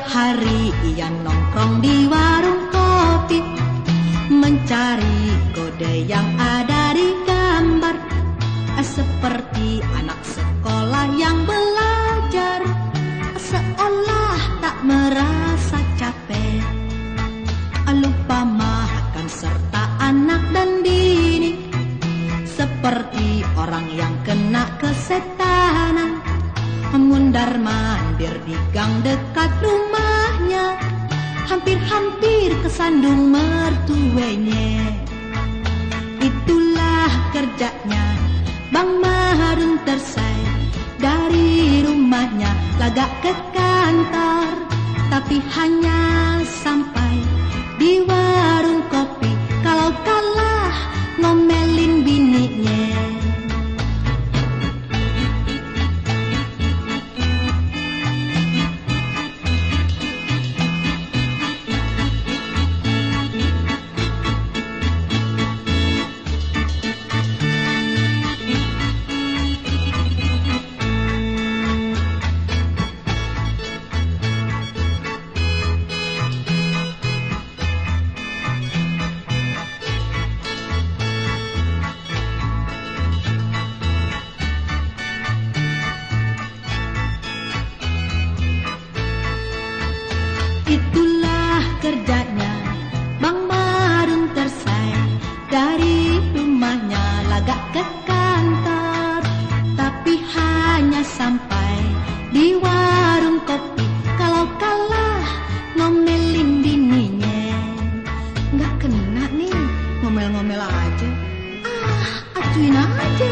hari ia nongkrong di warung kopi, mencari kode yang ada di gambar, seperti anak sekolah yang belajar, seolah tak merasa capek, lupa makan serta anak dan bini, seperti orang yang kena kesetanan, mundar mandir di gang dekat rumahnya, hampir-hampir kesandung mertuanya. Itulah kerjanya Bang Marun Tersai, dari rumahnya lagak ke kantor, tapi hanya sampai di warung kopi, kalau kalah ngomelin bininya. Itulah kerjanya Bang Marun Tersai, dari rumahnya lagak ke kantor, tapi hanya sampai di warung kopi, kalau kalah ngomelin bininya. Nggak kena nih, ngomel-ngomel aja. Acuin aja.